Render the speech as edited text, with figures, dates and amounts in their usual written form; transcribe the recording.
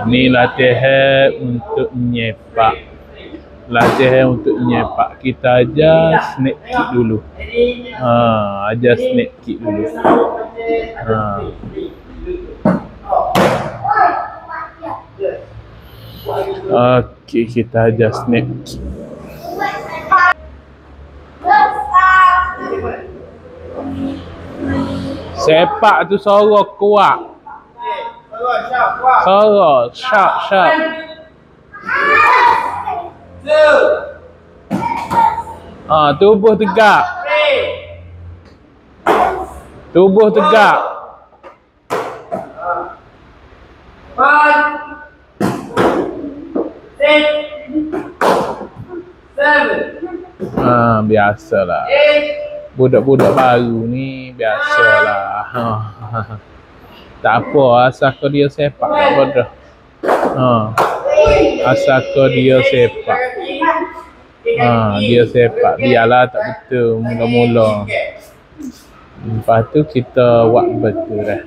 Ni latihan untuk menyepak. Latihan untuk menyepak. Kita ajar snake kick dulu. Ajar snake kick dulu. Okey, kita ajar snake kick. Sepak tu suara kuat. Suara sharp. Tubuh tegak. Tubuh tegak. 5 6 7 Biasalah. Budak-budak baru ni biasalah. Tak apa, asal kau dia sepak tak apa dah. Asal kau dia sepak. Dia sepak, biarlah tak betul mula-mula. Lepas tu kita buat betul dah.